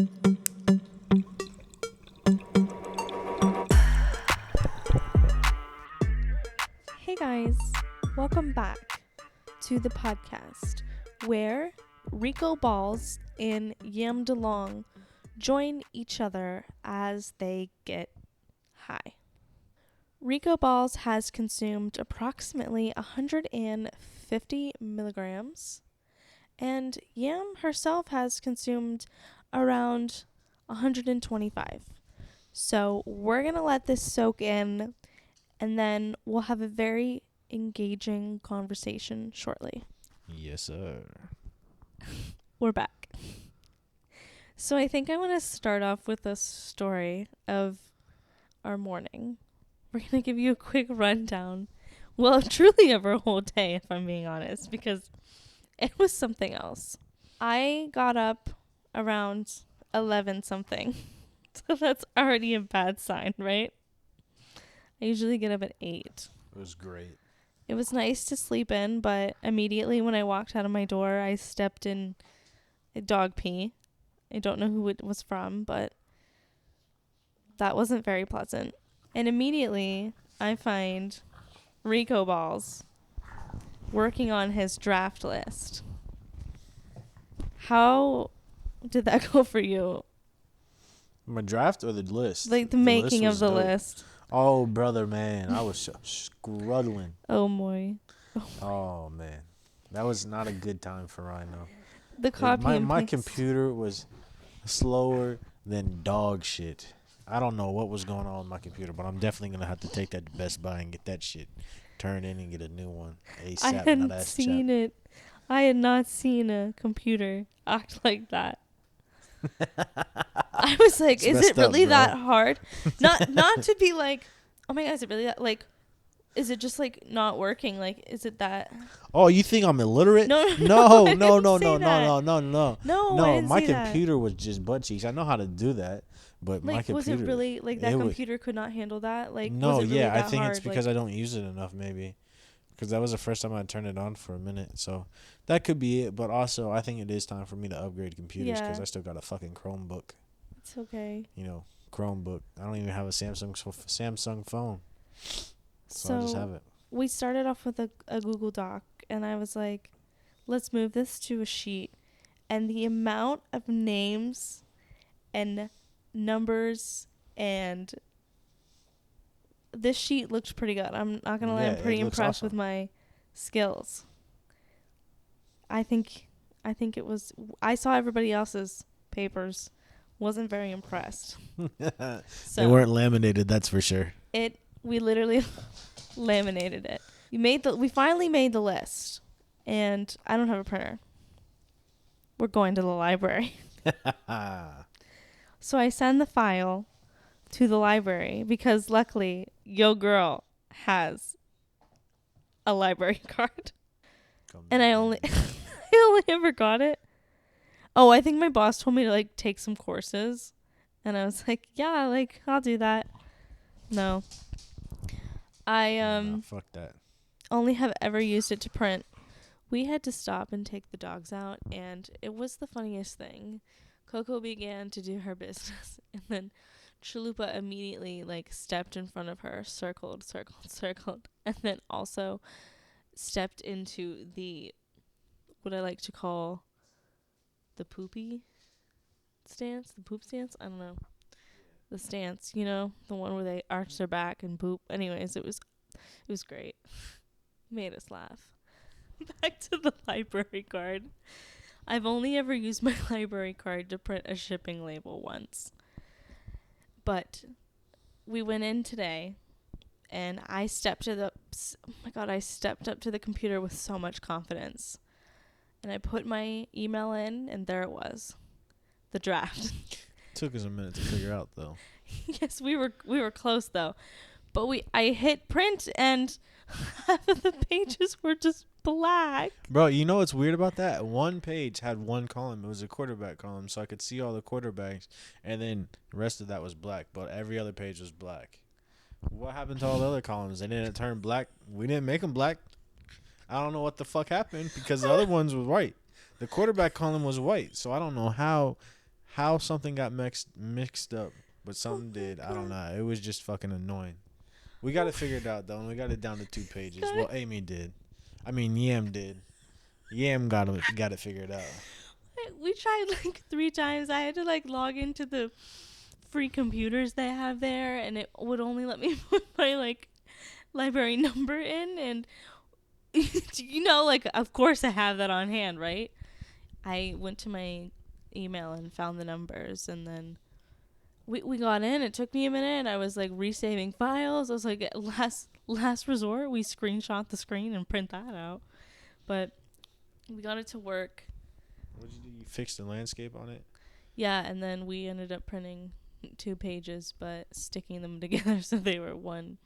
Hey guys, welcome back to the podcast where Rico Balls and Yam DeLonge join each other as they get high. Rico Balls has consumed approximately 150 milligrams, and Yam herself has consumed around 125. So we're going to let this soak in, and then we'll have a very engaging conversation shortly. Yes, sir. We're back. So I think I want to start off with a story of our morning. We're going to give you a quick rundown. Well, truly of our whole day, if I'm being honest, because it was something else. I got up around 11 something. So that's already a bad sign, right? I usually get up at 8. It was great. It was nice to sleep in, but immediately when I walked out of my door, I stepped in a dog pee. I don't know who it was from, but that wasn't very pleasant. And immediately I find Rico Balls working on his draft list. How did that go for you? My draft or the list? Like the making of the dope. list. Oh, brother, man. I was struggling. Oh, boy. Oh, man. That was not a good time for Rhino. The copy and My paste. computer was slower than dog shit. I don't know what was going on with my computer, but I'm definitely going to have to take that to Best Buy and get that shit turned in and get a new one. ASAP, I hadn't seen it. I had not seen a computer act like that. I was like, is it really that hard? Not to be like, oh my God, is it really that? Like, is it just like not working? Like, is it that? Oh, you think I'm illiterate? No. No, I no, didn't no, say no, that. no, no, no, No, no. I didn't My say that. computer was just butt cheeks. I know how to do that, but my Like, computer. was it really like that computer could not handle that? Like, No, was it really yeah, that I think hard? it's because I don't use it enough, maybe. Because that was the first time I turned it on for a minute, so that could be it. But also, I think it is time for me to upgrade computers because Yeah. I still got a fucking Chromebook. It's okay. You know, Chromebook. I don't even have a Samsung phone, so I just have it. We started off with a Google Doc, and I was like, let's move this to a sheet. And the amount of names and numbers and this sheet looked pretty good. I'm not going to lie. I'm pretty impressed with my skills. I think it was, I saw everybody else's papers. Wasn't very impressed. So they weren't laminated, that's for sure. We literally laminated it. We finally made the list, and I don't have a printer. We're going to the library. So I send the file to the library because luckily yo girl has a library card. And I only ever got it. Oh, I think my boss told me to like take some courses, and I was like, yeah, like I'll do that. No. I fuck that. only have ever used it to print. We had to stop and take the dogs out, and it was the funniest thing. Coco began to do her business, and then Chalupa immediately like stepped in front of her, circled, and then also stepped into the what I like to call the poopy stance, the poop stance. I don't know. The stance, you know, the one where they arch their back and poop. Anyways, it was great. Made us laugh. Back to the library card. I've only ever used my library card to print a shipping label once. But we went in today and I stepped up to the computer with so much confidence. And I put my email in and there it was. The draft. Took us a minute to figure out though. Yes, we were close though. But I hit print and half of the pages were just black. Bro, you know what's weird about that? One page had one column. It was a quarterback column, so I could see all the quarterbacks, and then the rest of that was black, but every other page was black. What happened to all the other columns? They didn't turn black. We didn't make them black. I don't know what the fuck happened because the other ones were white. The quarterback column was white, so I don't know how how something got mixed up, but Oh something my did. I don't god. know. It was just fucking annoying. We got it figured out though, and we got it down to 2 pages. God. Well, Amy did. I mean, Yam did. Yam got it figured out. We tried like 3 times. I had to like log into the free computers they have there, and it would only let me put my like library number in. And like, of course I have that on hand, right? I went to my email and found the numbers, and then we got in. It took me a minute. I was like resaving files. I was like, at last resort, we screenshot the screen and print that out. But we got it to work. What did you do? You fixed the landscape on it? Yeah, and then we ended up printing 2 pages, but sticking them together so they were one.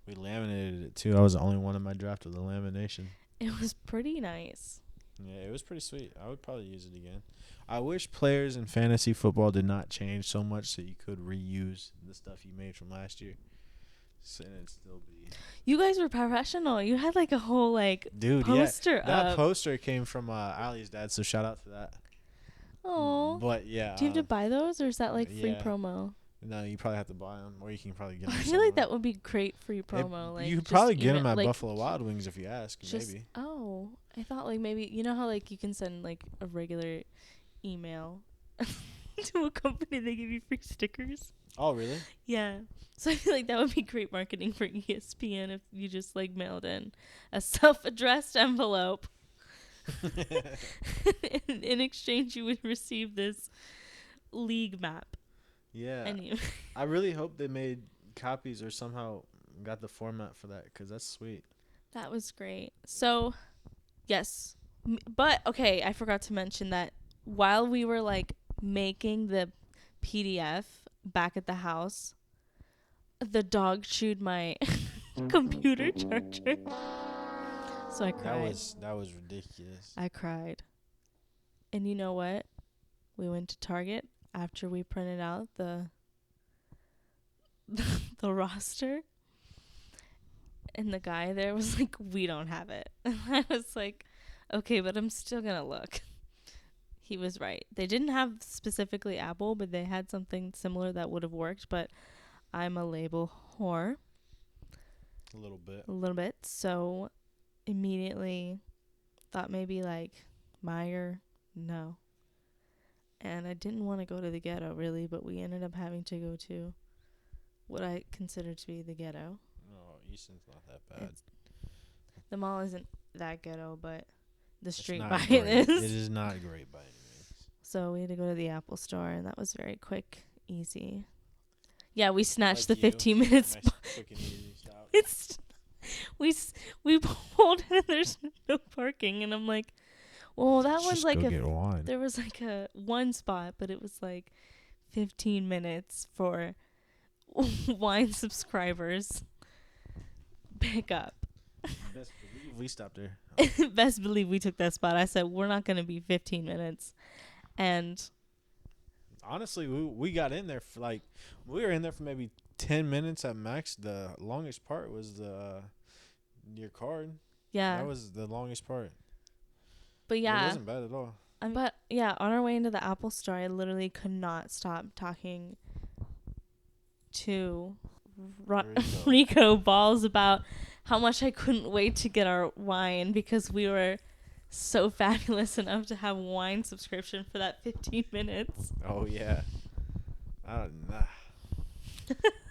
We laminated it too. I was the only one in my draft with the lamination. It was pretty nice. Yeah, it was pretty sweet. I would probably use it again. I wish players in fantasy football did not change so much so you could reuse the stuff you made from last year. So it'd still be. You guys were professional. You had like a whole like Dude, poster that up. poster came from Ali's dad, so shout out to that. Oh. But yeah. Do you have to buy those, or is that like free yeah. promo? No, you probably have to buy them, or you can probably get I them. feel like that would be great free promo. Like, you could just probably get them email- at like, Buffalo Wild Wings if you ask, just, maybe. Oh, I thought like maybe, you know how like you can send like a regular email to a company, they give you free stickers. Oh, really? Yeah. So I feel like that would be great marketing for ESPN if you just like mailed in a self-addressed envelope. In exchange, you would receive this league map. Yeah. And I really hope they made copies or somehow got the format for that, because that's sweet. that was great. So, yes. But, okay, I forgot to mention that while we were like making the PDF back at the house, the dog chewed my computer charger. So I cried. That was ridiculous. I cried. And you know what? We went to Target after we printed out the roster. And the guy there was like, "We don't have it." And I was like, "Okay, but I'm still going to look." He was right. They didn't have specifically Apple, but they had something similar that would have worked. But I'm a label whore. A little bit. A little bit. So immediately thought maybe like Meyer. No. And I didn't want to go to the ghetto really, but we ended up having to go to what I consider to be the ghetto. No, Easton's not that bad. The mall isn't that ghetto, but the street It's by not it great. is. It is not great by any means. So we had to go to the Apple store, and that was very quick, easy. Yeah, we snatched Like the 15 minutes. Nice, quick and easy stop. It's we pulled in and there's no parking, and I'm like, well, that one's Just like go get wine. there was like a one spot, but it was like 15 minutes for wine subscribers pick up. Best believe we stopped there. Best believe we took that spot. I said we're not gonna be 15 minutes, and Honestly, we got in there for like, we were in there for maybe 10 minutes at max. The longest part was your card. yeah, That was the longest part. but yeah, It wasn't bad at all. But yeah, on our way into the Apple store, I literally could not stop talking to Rico Balls about how much I couldn't wait to get our wine because we were so fabulous enough to have wine subscription for that 15 minutes. Oh, yeah. I don't know.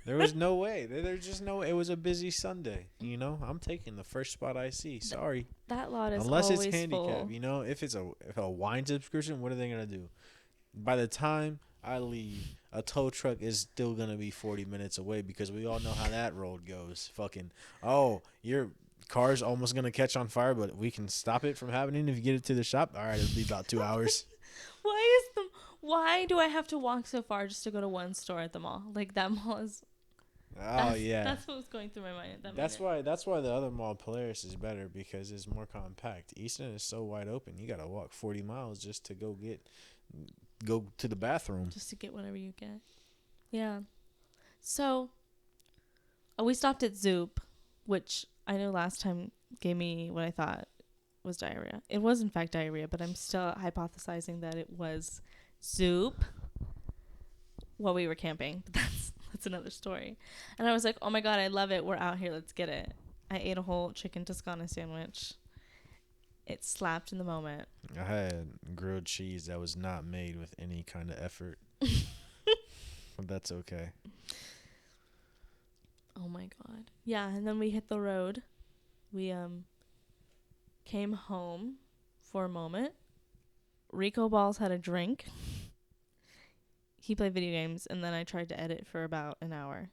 There was no way. There's just no. It was a busy Sunday. You know, I'm taking the first spot I see. Sorry. That lot is Unless always it's handicap. full. You know, if it's a wine subscription, what are they gonna do? By the time I leave, a tow truck is still gonna be 40 minutes away because we all know how that road goes. Fucking, oh, your car's almost gonna catch on fire, but we can stop it from happening if you get it to the shop. All right, it'll be about 2 hours. Why do I have to walk so far just to go to one store at the mall? Like that mall is. Oh yeah. That's what was going through my mind at that That's minute. why the other mall, Polaris, is better because it's more compact. Easton is so wide open. You gotta walk 40 miles just to go to the bathroom. Just to get whatever you get. Yeah. So, we stopped at Zoop, which I know last time gave me what I thought was diarrhea. It was in fact diarrhea, but I'm still hypothesizing that it was Zoop. while we were camping. But that's another story. And I was like, oh my God, I love it. We're out here. Let's get it. I ate a whole chicken Toscana sandwich. It slapped in the moment. I had grilled cheese that was not made with any kind of effort. But that's okay. Oh my God. Yeah, and then we hit the road. We came home for a moment. Rico Balls had a drink. He played video games, and then I tried to edit for about an hour.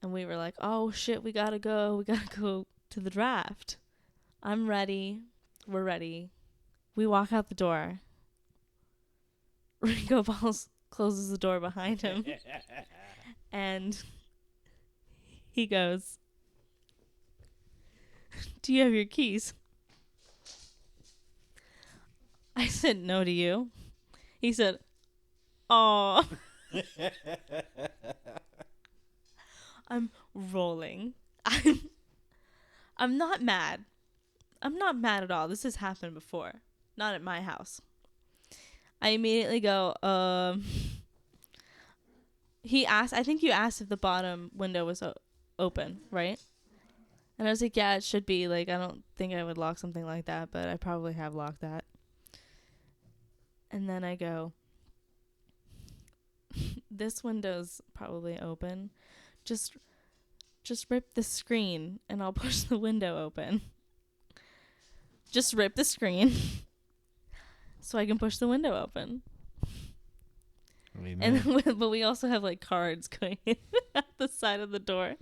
And we were like, oh shit, we gotta go. We gotta go to the draft. I'm ready. We're ready. We walk out the door. Rico Balls closes the door behind him. And he goes, do you have your keys? I said, no, to you. He said, oh. I'm rolling. I'm not mad. I'm not mad at all. This has happened before. Not at my house. I immediately go, I think you asked if the bottom window was open, right? And I was like, yeah, it should be. Like, I don't think I would lock something like that, but I probably have locked that. And then I go, this window's probably open. Just rip the screen and I'll push the window open. Just rip the screen so I can push the window open. Amen. And but we also have like cards going in at the side of the door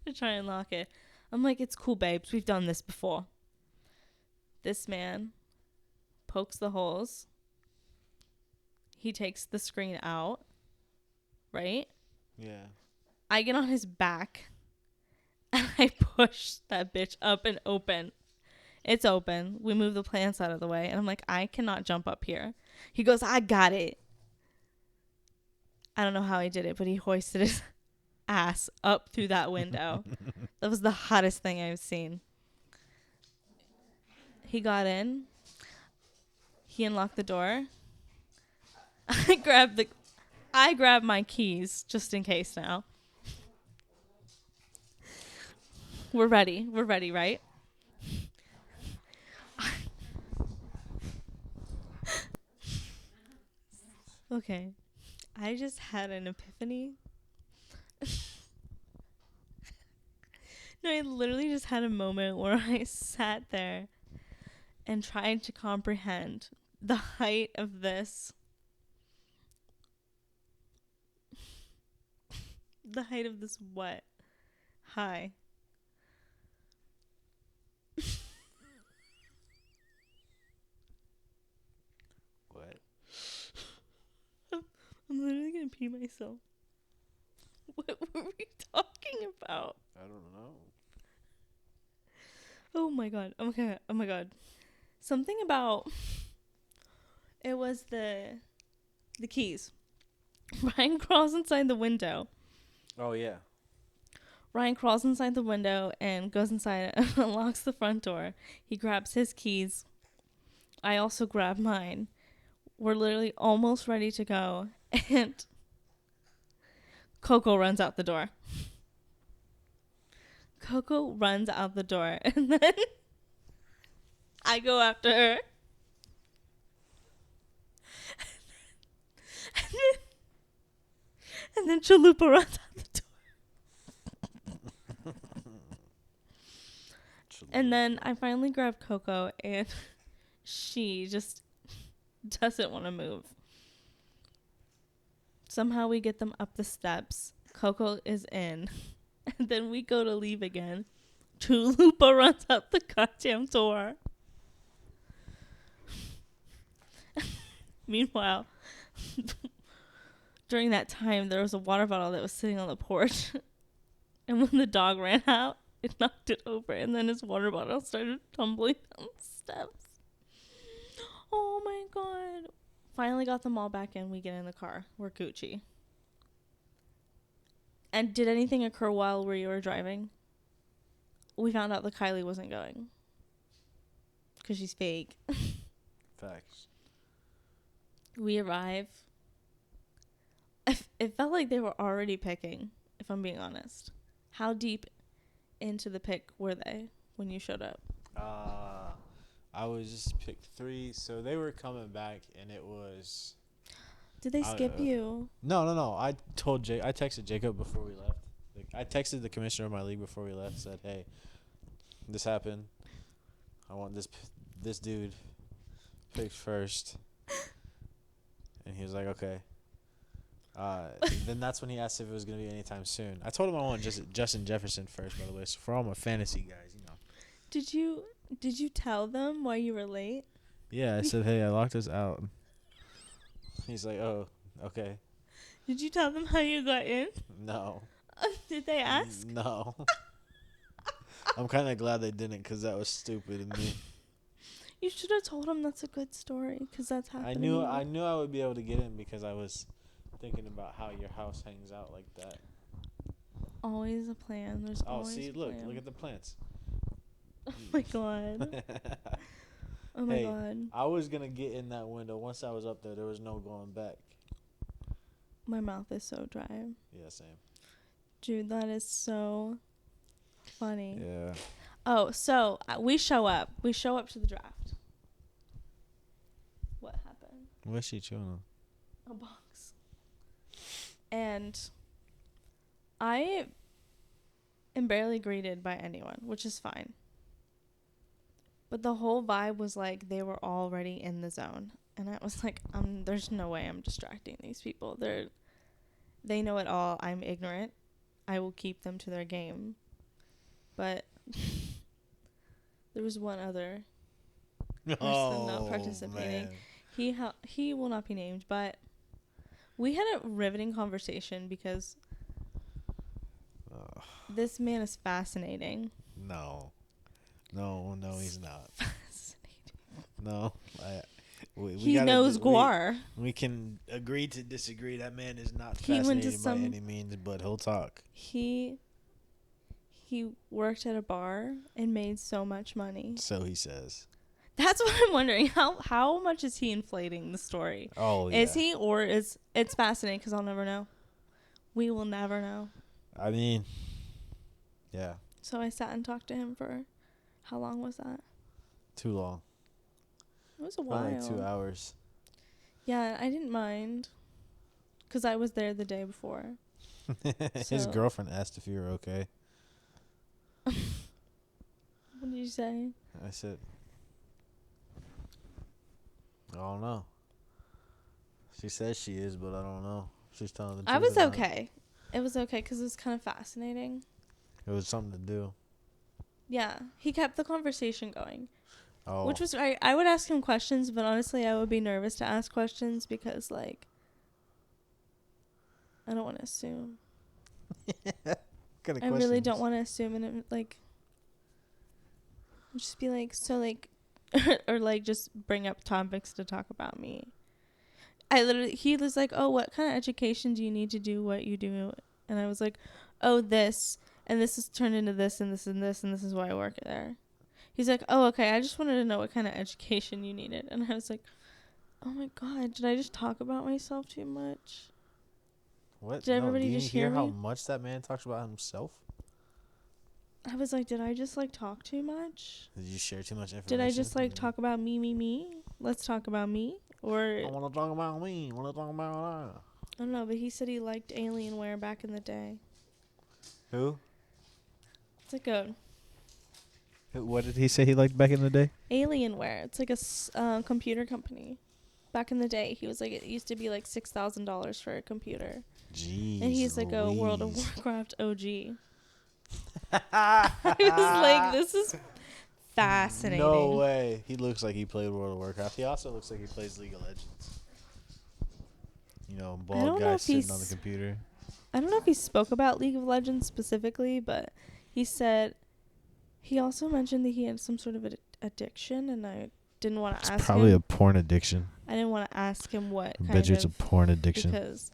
to try and lock it. I'm like, it's cool, babes. We've done this before. This man pokes the holes. He takes the screen out. Right? Yeah. I get on his back and I push that bitch up and open. It's open. We move the plants out of the way. And I'm like, I cannot jump up here. He goes, I got it. I don't know how he did it, but he hoisted his ass up through that window. That was the hottest thing I've seen. He got in. He unlocked the door. I grabbed my keys just in case now. We're ready. We're ready, right? Okay. I just had an epiphany. No, I literally just had a moment where I sat there and tried to comprehend the height of this. The height of this what? Hi. What? I'm literally gonna pee myself. What were we talking about? I don't know. Oh my god. Okay. Oh my god. Something about it was the keys. Ryan crawls inside the window. Oh, yeah. Ryan crawls inside the window and goes inside and unlocks the front door. He grabs his keys. I also grab mine. We're literally almost ready to go. And Coco runs out the door. Coco runs out the door. And then I go after her. And then Chalupa runs out the door. And then I finally grab Coco, and she just doesn't want to move. Somehow we get them up the steps. Coco is in. And then we go to leave again. Chalupa runs out the goddamn door. Meanwhile, during that time, there was a water bottle that was sitting on the porch. And when the dog ran out, it knocked it over, and then his water bottle started tumbling down the steps. Oh my god. Finally got them all back in. We get in the car. We're Gucci. And did anything occur while we were driving? We found out that Kylie wasn't going. Because she's fake. Facts. We arrive. It felt like they were already picking, if I'm being honest. How deep into the pick were they when you showed up? I was just picked 3, so they were coming back, and it was. Did they skip you? No. I texted Jacob before we left. Like, I texted the commissioner of my league before we left. Said, "Hey, this happened. I want this dude picked first." And he was like, "Okay." Then that's when he asked if it was gonna be anytime soon. I told him I want Justin Jefferson first, by the way. So for all my fantasy guys, you know. Did you tell them why you were late? Yeah, I said, "Hey, I locked us out." He's like, "Oh, okay." Did you tell them how you got in? No. Did they ask? No. I'm kind of glad they didn't, because that was stupid of me. You should have told them that's a good story, because that's happening. I knew I would be able to get in because I was thinking about how your house hangs out like that. Always a plan. There's always a plan. Look at the plants. Oh my god. Oh my god. I was going to get in that window. Once I was up there was no going back. My mouth is so dry. Yeah, same. Dude, that is so funny. Yeah. Oh, so we show up. We show up to the draft. What happened? What's she chewing on? A box. And I am barely greeted by anyone, which is fine. But the whole vibe was like they were already in the zone. And I was like, there's no way I'm distracting these people. They know it all. I'm ignorant. I will keep them to their game. But there was one other person not participating. Man. He will not be named, but we had a riveting conversation because this man is fascinating. No, he's not. Fascinating. No, he knows Guar. We can agree to disagree. That man is not fascinating by any means, but he'll talk. He worked at a bar and made so much money. So he says. That's what I'm wondering. How much is he inflating the story? Oh, yeah. Is he, or is it's fascinating because I'll never know. We will never know. I mean, yeah. So I sat and talked to him for, how long was that? Too long. It was a while. Like 2 hours. Yeah, I didn't mind. Because I was there the day before. His girlfriend asked if you were okay. What did you say? I said, I don't know. She says she is, but I don't know. She's telling the truth. I was okay. It was okay because it was kind of fascinating. It was something to do. Yeah. He kept the conversation going. Oh. Which was right. I would ask him questions, but honestly, I would be nervous to ask questions because, like, I don't want to assume. I really don't want to assume, and it, like, just be like, so, like, or like just bring up topics to talk about me. He was like, oh, what kind of education do you need to do what you do? And I was like, oh, this, and this is turned into this, and this and this, and this is why I work there. He's like, oh, okay, I just wanted to know what kind of education you needed. And I was like, oh my god, did I just talk about myself too much? What? Did everybody just hear me? How much that man talks about himself? I was like, did I just, like, talk too much? Did you share too much information? Did I just, like, talk about me? Let's talk about me? Or... I want to talk about me. I want to talk about that. I don't know, but he said he liked Alienware back in the day. Who? It's like a... What did he say he liked back in the day? Alienware. It's like a computer company. Back in the day, he was like, it used to be like $6,000 for a computer. Jeez. And he's like a World of Warcraft OG. I was like, this is fascinating. No way. He looks like he played World of Warcraft. He also looks like he plays League of Legends. You know, bald guy sitting on the computer. I don't know if he spoke about League of Legends specifically, but he said he also mentioned that he had some sort of addiction, and I didn't want to ask him. It's probably a porn addiction. I didn't want to ask him what kind of. I bet you it's a porn addiction. Because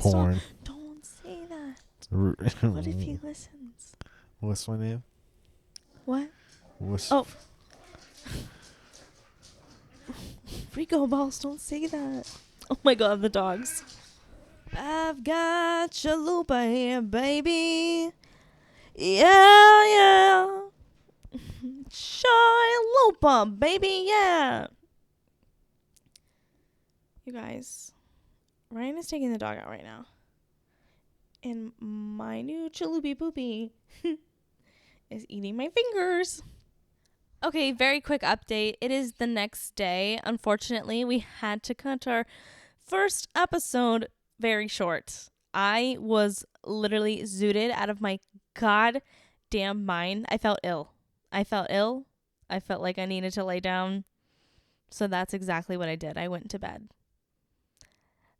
porn. Don't say that. What if he listens? What's my name? What? Oh. Rico balls, don't say that. Oh my god, the dogs. I've got chalupa here, baby. Yeah, yeah. Chalupa, baby, yeah. You guys, Ryan is taking the dog out right now. And my new chalupi poopy is eating my fingers. Okay, very quick update. It is the next day. Unfortunately, we had to cut our first episode very short. I was literally zooted out of my goddamn mind. I felt ill. I felt like I needed to lay down. So that's exactly what I did. I went to bed.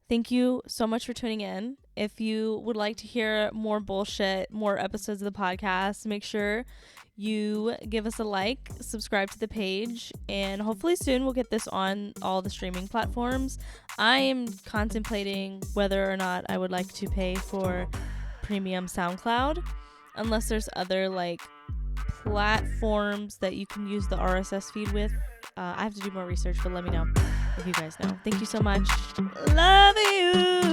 Thank you so much for tuning in. If you would like to hear more bullshit, more episodes of the podcast, make sure you give us a like, subscribe to the page, and hopefully soon we'll get this on all the streaming platforms. I am contemplating whether or not I would like to pay for premium SoundCloud, unless there's other like platforms that you can use the RSS feed with. I have to do more research, but let me know if you guys know. Thank you so much. Love you.